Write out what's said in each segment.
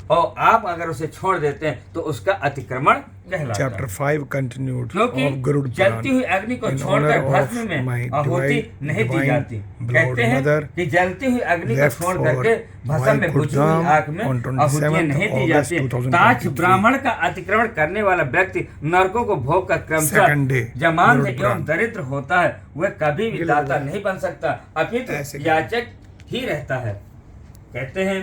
और आप अगर उसे छोड़ देते हैं तो उसका अतिक्रमण कहलाता है। Chapter 5 continued क्योंकि of Garud जलती हुई Puran अग्नि को in छोड़कर honor भस्म of में my आहुति नहीं दी divine जाती। beloved कहते हैं mother कि जलती हुई अग्नि को left छोड़ for करके भस्म में बुझी हुई Vaikurtham आग में on आहुतियां 27th नहीं दी August जाती। 2023 ताज ब्राह्मण का अतिक्रमण करने वाला व्यक्ति नरकों को भोग कर क्रमशः Second day, जमांद Garud एवं Puran। दरिद्र होता है। वह कभी भी दाता नहीं बन सकता, अपितु ऐसे याचक ही रहता है। कहते हैं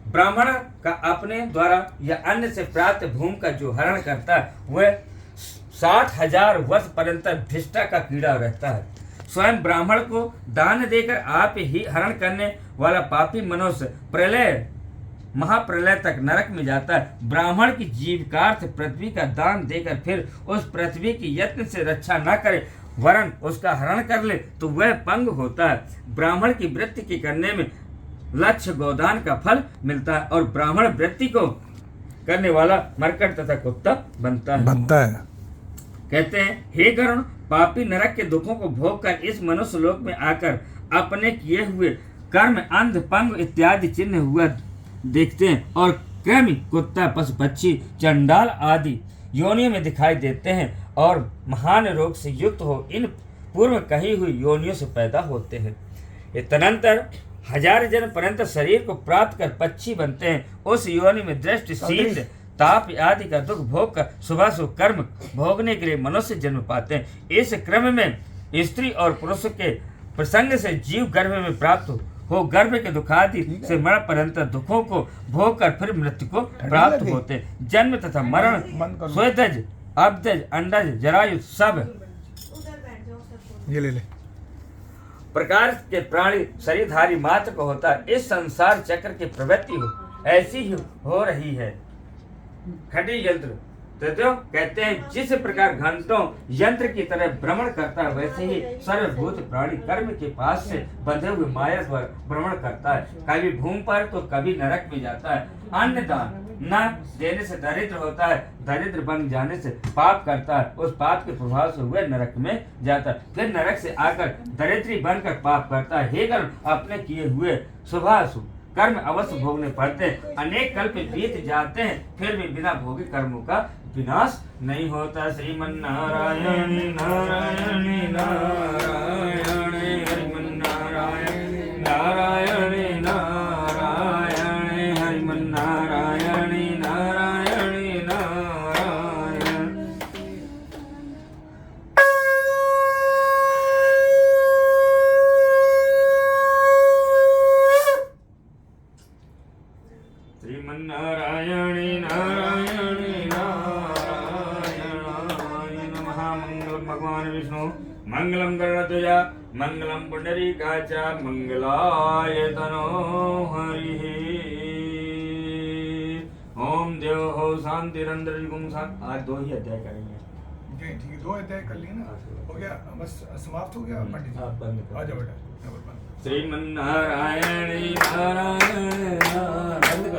ब्राह्मण का अपने द्वारा या अन्य से प्राप्त भूमि का जो हरण करता है वह 60,000 वर्ष पर्यंत भिष्टा का कीड़ा रहता है। स्वयं ब्राह्मण को दान देकर आप ही हरण करने वाला पापी मनुष्य प्रलय महाप्रलय तक नरक में जाता है। ब्राह्मण की जीविकार्थ पृथ्वी का दान देकर फिर उस पृथ्वी की यत्न से रक्षा न करे वरन उसका हरण कर ले तो वह पंग होता है। ब्राह्मण की वृत्ति की करने में लक्ष्य गोदान का फल मिलता है और ब्राह्मण वृत्ति को करने वाला मरकट तथा कुत्ता बनता है। कहते हैं हे गरुण, पापी नरक के दुखों को भोग कर इस मनुष्य लोक में आकर अपने किए हुए कर्म अंध पंग इत्यादि चिन्ह हुआ देखते हैं और कृमि कुत्ता पशु पक्षी चंडाल आदि योनियों में दिखाई देते हैं और महान रोग से युक्त हो इन पूर्व कही हुई योनियों से पैदा होते हैं। तदनंतर 1000 जन्म पर्यंत शरीर को प्राप्त कर पक्षी बनते हैं। उस योनि में दृष्टि शीत ताप आदि का दुख भोग कर शुभाशुभ कर्म भोगने के लिए मनुष्य जन्म पाते हैं। इस क्रम में स्त्री और पुरुष के प्रसंग से जीव गर्भ में प्राप्त हो गर्भ के दुखादि से मरण पर्यंत दुखों को भोग कर फिर मृत्यु को प्राप्त होते हैं। जन्म तथा मरण स्वेदज अब्दज अंडज जरायु सब ये ले प्रकार के प्राणी शरीरधारी मात्र को होता है। इस संसार चक्र की प्रवृत्ति हो ऐसी ही हो रही है। खटी यंत्र तो कहते हैं जिस प्रकार घंटों यंत्र की तरह भ्रमण करता है वैसे ही सर्वभूत प्राणी कर्म के पास से बंधे हुए माया द्वारा भ्रमण करता है। कभी भूमि पर तो कभी नरक में जाता है। अन्न दान न देने से दरिद्र होता है, दरिद्र बन जाने से पाप करता है, उस पाप के प्रभाव से वह नरक में जाता है, फिर नरक से आकर दरिद्री बनकर पाप करता है। हे गण, अपने किए हुए शुभाशुभ कर्म अवश्य भोगने पड़ते हैं। अनेक कल्प बीत जाते हैं फिर भी बिना भोगे कर्मों का विनाश नहीं होता। श्रीमन्नारायण नारायण नारायण हरिमन्नारायण नारायण नारायण हरिमन्नारायण नारायण नारायण। श्रीमन्नारायण नारायण भगवान विष्णु मंगलम गरुड़ध्वज मंगलम पुंडरीकाच मंगलाय तनो हरि। ओम देव हो शांतिरंद्र युगम शांति। आज 2 ही अध्याय करेंगे। ठीक है, 2 अध्याय कर लिए ना, हो गया, बस समाप्त हो गया। पंडित जी आप बंद करो। आ जाओ बेटा। श्रीमन्नारायण नारायण बंद करो।